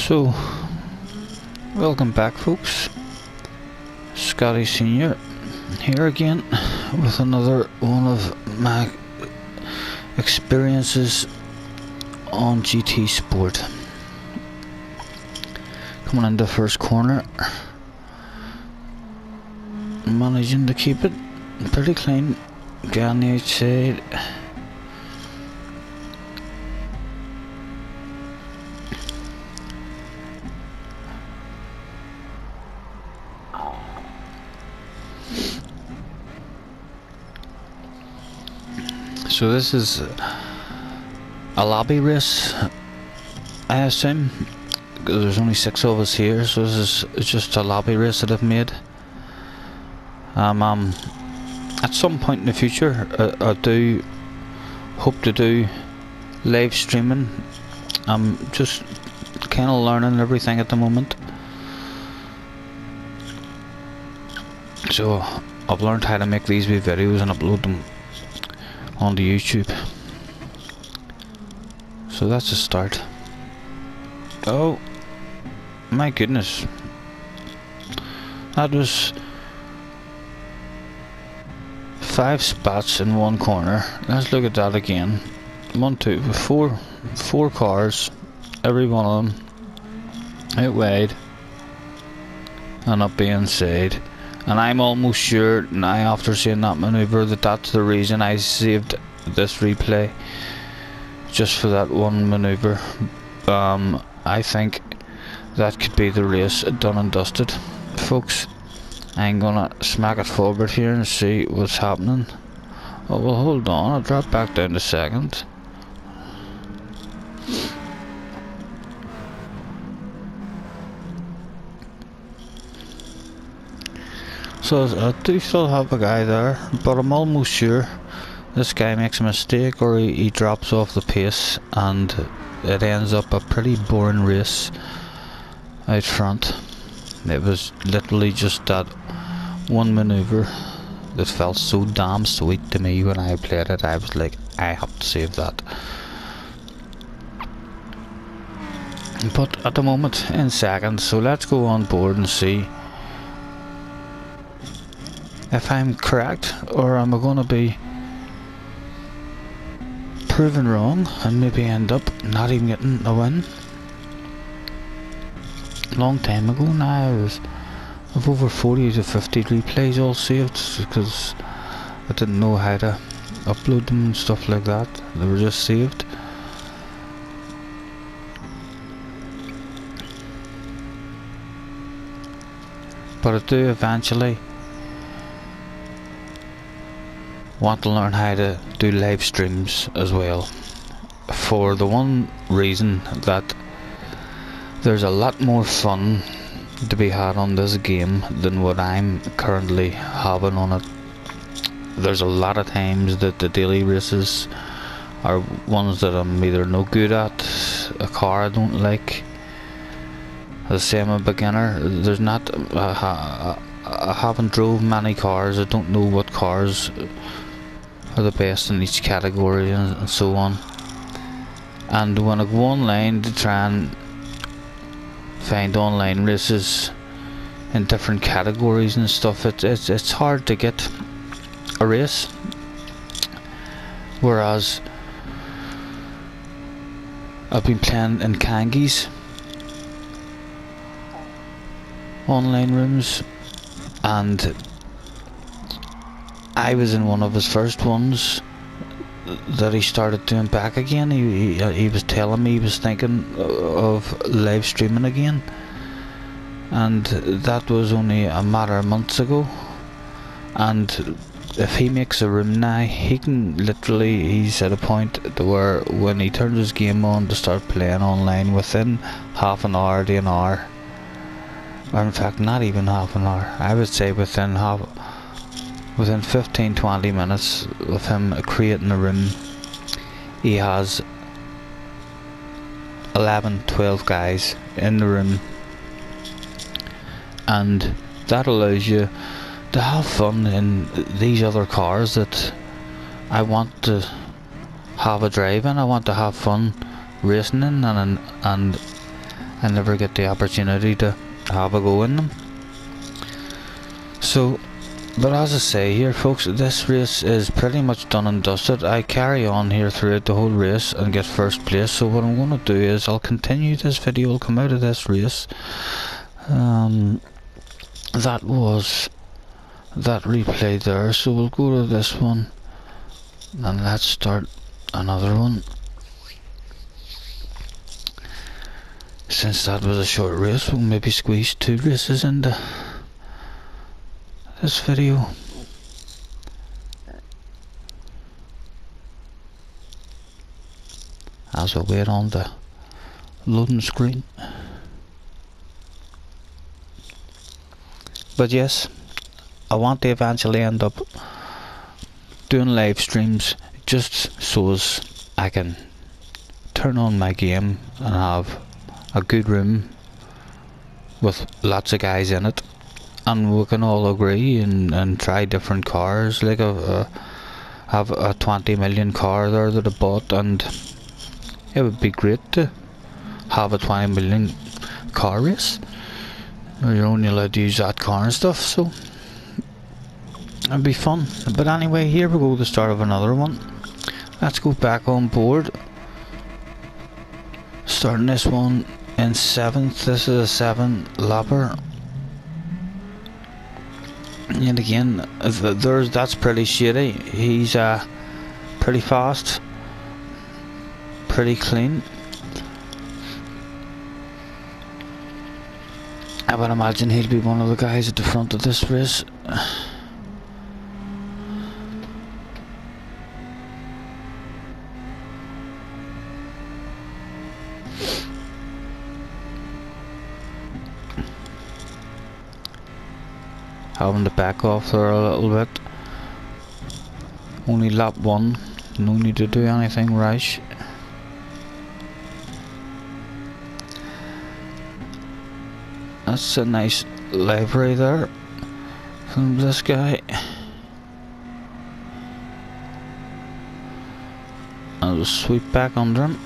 So, welcome back folks, Scotty Senior here again with another one of my experiences on GT Sport. Coming into first corner, managing to keep it pretty clean, get on the outside. So this is a lobby race, I assume, because there's only 6 of us here, so this is just a lobby race that I've made. At some point in the future, I do hope to do live streaming. I'm just kind of learning everything at the moment, so I've learned how to make these wee videos and upload them onto YouTube. So that's a start. Oh my goodness, that was 5 spots in one corner. Let's look at that again. 1, 2, 4 cars, every one of them out wide and up the inside. And I'm almost sure now, after seeing that maneuver, that that's the reason I saved this replay, just for that one maneuver. I think that could be the race done and dusted, folks. I'm gonna smack it forward here and see what's happening. Oh well, hold on, I'll drop back down to second. So I do still have a guy there, but I'm almost sure this guy makes a mistake, or he drops off the pace and it ends up a pretty boring race out front. It was literally just that one maneuver that felt so damn sweet to me when I played it. I was like, I have to save that. But at the moment in second, so let's go on board and see if I'm correct, or am I going to be proven wrong and maybe end up not even getting a win. Long time ago now, I've over 40 to 50 replays all saved, because I didn't know how to upload them and stuff like that. They were just saved. But I do eventually want to learn how to do live streams as well, for the one reason that there's a lot more fun to be had on this game than what I'm currently having on it. There's a lot of times that the daily races are ones that I'm either no good at, a car I don't like. As I say, I'm a beginner. There's not I haven't drove many cars. I don't know what cars are the best in each category and so on. And when I go online to try and find online races in different categories and stuff, it's hard to get a race. Whereas I've been playing in Kangi's online rooms, and I was in one of his first ones that he started doing back again. He was telling me he was thinking of live streaming again, and that was only a matter of months ago. And if he makes a room now, he can literally, he's at a point to where when he turns his game on to start playing online, within half an hour to an hour, or in fact not even half an hour, I would say within 15-20 minutes of him creating a room, he has 11-12 guys in the room, and that allows you to have fun in these other cars that I want to have a drive in. I want to have fun racing in, and I never get the opportunity to have a go in them. So, but as I say here folks, this race is pretty much done and dusted. I carry on here throughout the whole race and get first place. So what I'm going to do is I'll continue this video, I'll come out of this race. That was that replay there, so we'll go to this one and let's start another one. Since that was a short race, we'll maybe squeeze 2 races into this video. As we wait on the loading screen. But yes, I want to eventually end up doing live streams just so as I can turn on my game and have a good room with lots of guys in it, and we can all agree and try different cars. Like have a 20 million car there that I bought, and it would be great to have a 20 million car race where you're only allowed to use that car and stuff, so it'd be fun. But anyway, here we go, the start of another one. Let's go back on board. Starting this one in 7th. This is a 7-lapper. And again, that's pretty shitty. He's pretty fast, pretty clean. I would imagine he'll be one of the guys at the front of this race. Having to back off there a little bit. Only lap 1, no need to do anything rash. That's a nice livery there from this guy. I'll sweep back under him.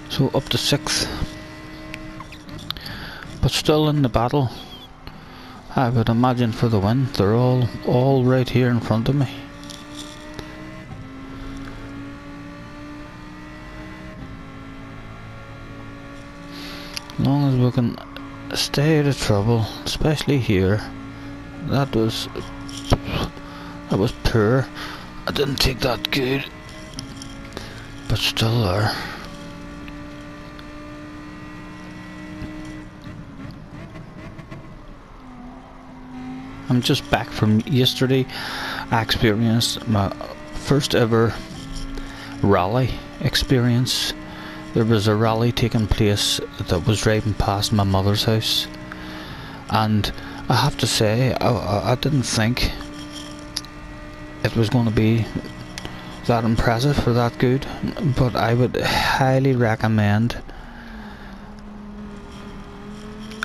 So up to 6th, but still in the battle. I would imagine for the win. They're all right here in front of me. As long as we can stay out of trouble, especially here. That was poor. I didn't take that good, but still there. I'm just back from yesterday. I experienced my first ever rally experience. There was a rally taking place that was driving past my mother's house, and I have to say I didn't think it was going to be that impressive or that good, but I would highly recommend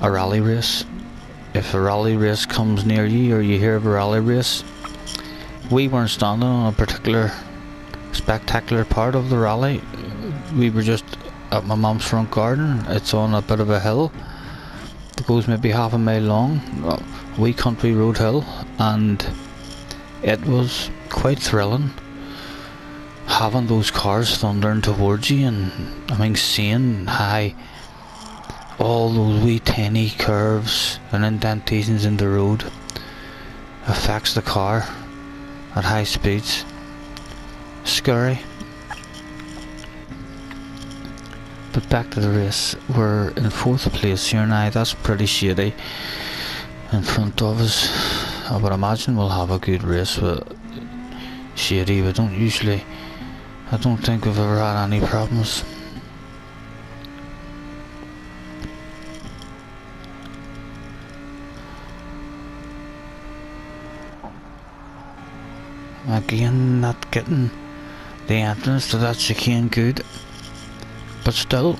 a rally race. If a rally race comes near you or you hear of a rally race, we weren't standing on a particular spectacular part of the rally. We were just at my mum's front garden. It's on a bit of a hill. It goes maybe half a mile long, wee country road hill, and it was quite thrilling having those cars thundering towards you, and I mean seeing how all those wee tiny curves and indentations in the road affects the car at high speeds. Scary. But back to the race. We're in 4th place here now. That's pretty shady in front of us. I would imagine we'll have a good race with shady. I don't think we've ever had any problems. Again, not getting the entrance to that chicane good, but still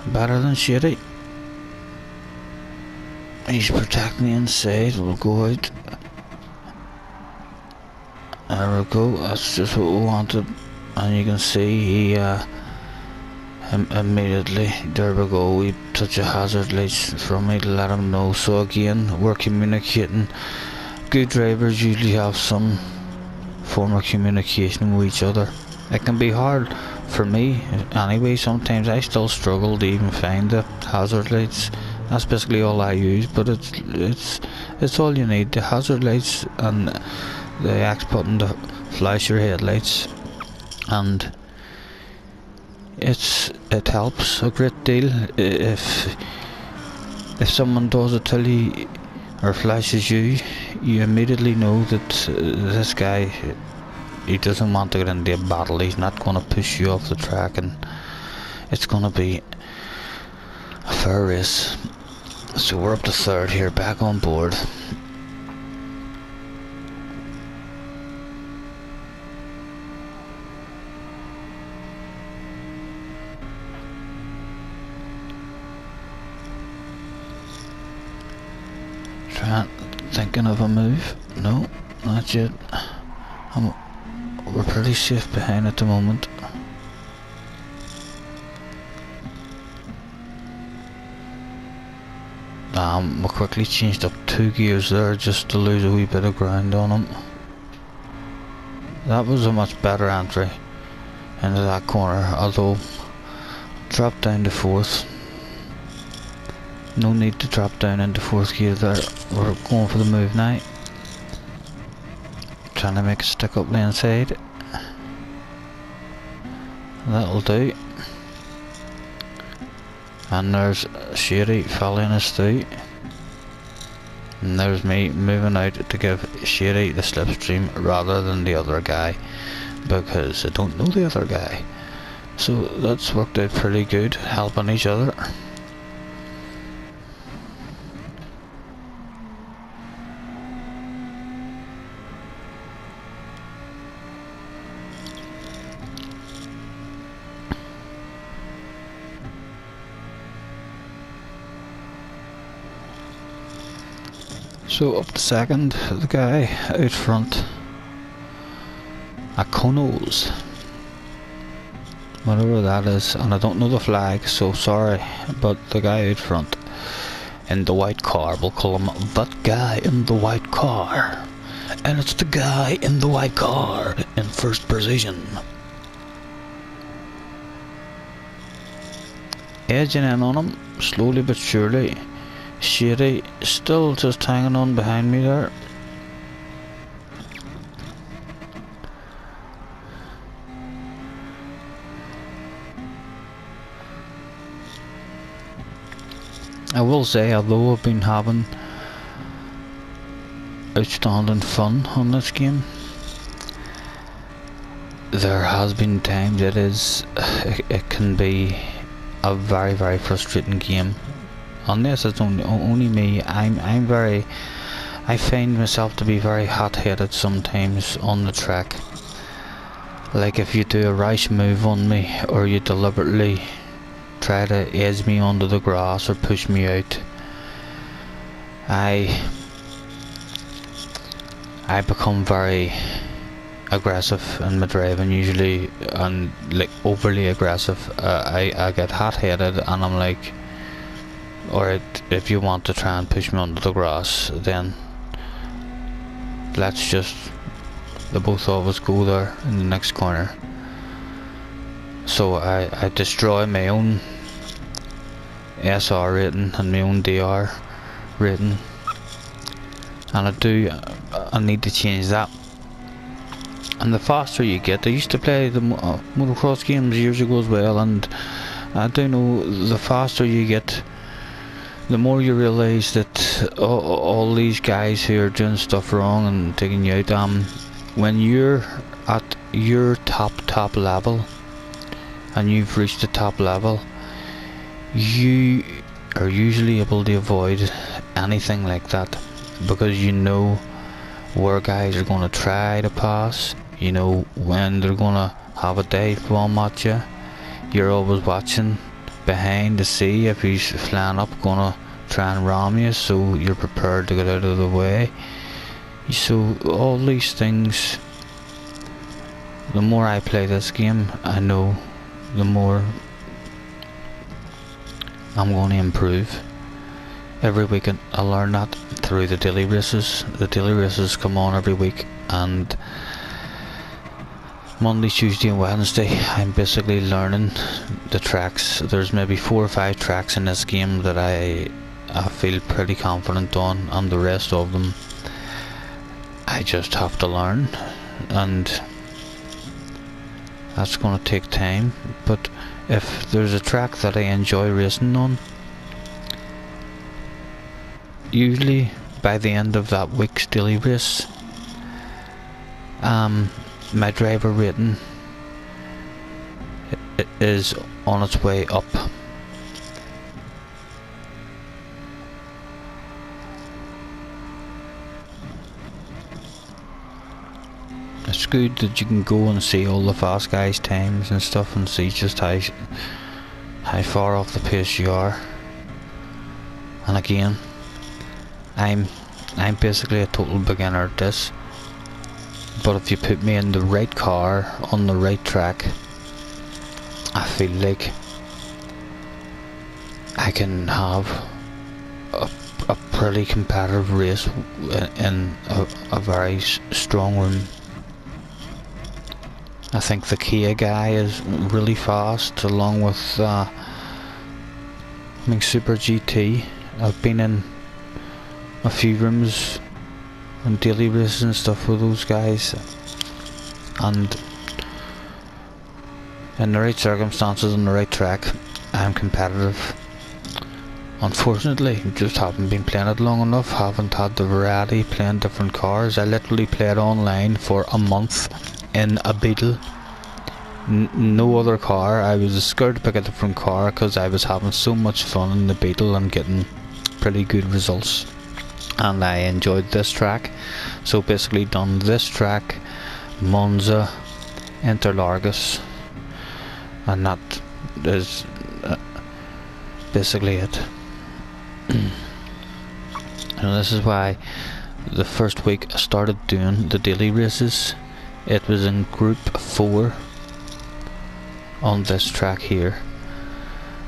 better than shitty. He's protecting the inside. We'll go out. There we go. That's just what we wanted. And you can see he immediately, there we go, we touch a hazard lights from me to let him know. So again, we're communicating. Good drivers usually have some form of communication with each other. It can be hard for me anyway. Sometimes I still struggle to even find the hazard lights. That's basically all I use, but it's all you need. The hazard lights and the X button to flash your headlights, and it helps a great deal. If someone does it till you or flashes you, you immediately know that this guy, he doesn't want to get into a battle. He's not going to push you off the track, and it's going to be a fair race. So we're up to third here, back on board. Thinking of a move? No, not yet. We're pretty safe behind at the moment. We quickly changed up 2 gears there just to lose a wee bit of ground on him. That was a much better entry into that corner, although dropped down to 4th. No need to drop down into 4th gear there. We're going for the move now. Trying to make a stick up the inside. That'll do. And there's Shady following us through. And there's me moving out to give Shady the slipstream rather than the other guy, because I don't know the other guy. So that's worked out pretty good, helping each other. So up to second, the guy out front, Akonos, whatever that is, and I don't know the flag, so sorry, but the guy out front in the white car, we'll call him that guy in the white car, and it's the guy in the white car in first position. Edging in on him, slowly but surely. Shady still just hanging on behind me there. I will say, although I've been having outstanding fun on this game, there has been times it can be a very, very frustrating game. Unless it's only me, I find myself to be very hot-headed sometimes on the track. Like if you do a rash move on me, or you deliberately try to edge me onto the grass or push me out, I become very aggressive in my driving usually, and like overly aggressive. I get hot-headed, and I'm like, alright, if you want to try and push me under the grass, then let's just, the both of us go there in the next corner. So I destroy my own SR rating and my own DR rating, and I need to change that. And the faster you get, I used to play the motocross games years ago as well, and I do know the faster you get, the more you realise that all these guys who are doing stuff wrong and taking you out, when you're at your top level and you've reached the top level, you are usually able to avoid anything like that, because you know where guys are going to try to pass, you know when they're going to have a dive bomb at you. You're always watching behind to see if he's flying up, gonna try and ram you, so you're prepared to get out of the way. So all these things, the more I play this game, I know the more I'm going to improve. Every week I learn that through the daily races. The daily races come on every week, and Monday, Tuesday and Wednesday I'm basically learning the tracks. There's maybe 4 or 5 tracks in this game that I feel pretty confident on, and the rest of them I just have to learn, and that's going to take time. But if there's a track that I enjoy racing on, usually by the end of that week's daily race, my driver rating is on its way up. It's good that you can go and see all the fast guys' times and stuff, and see just how far off the pace you are. And again, I'm basically a total beginner at this, but if you put me in the right car on the right track, I feel like I can have a pretty competitive race in a very strong room. I think the Kia guy is really fast, along with Super GT. I've been in a few rooms and daily races and stuff with those guys, and in the right circumstances on the right track, I'm competitive. Unfortunately, just haven't been playing it long enough, haven't had the variety playing different cars. I literally played online for a month in a Beetle, no other car. I was scared to pick a different car because I was having so much fun in the Beetle and getting pretty good results, and I enjoyed this track. So basically done this track, Monza, Interlagos, and that is basically it. And this is why the first week I started doing the daily races, it was in group 4 on this track here,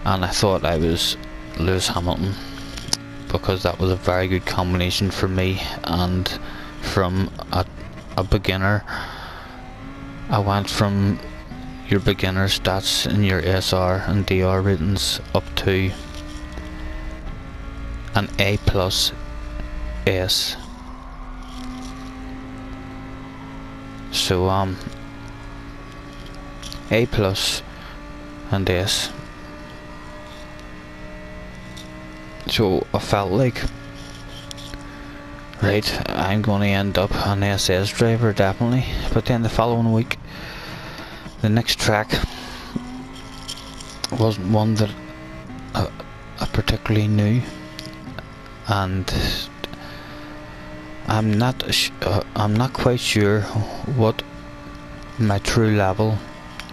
and I thought I was Lewis Hamilton, because that was a very good combination for me. And from a beginner, I went from your beginner stats in your SR and DR ratings up to an A plus S. So A plus and S. So I felt like, right, I'm going to end up an SS driver definitely. But then the following week, the next track wasn't one that I particularly knew, and I'm not quite sure what my true level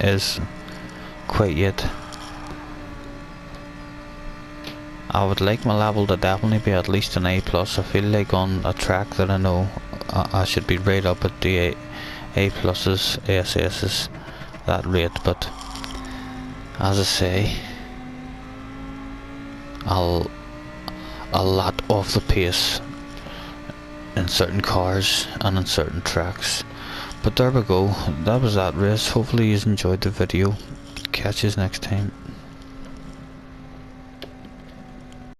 is quite yet. I would like my level to definitely be at least an A plus. I feel like on a track that I know I should be right up at the A pluses, ASS's, that rate. But as I say, a lot off the pace in certain cars and in certain tracks. But there we go, that was that race. Hopefully you enjoyed the video. Catch you next time.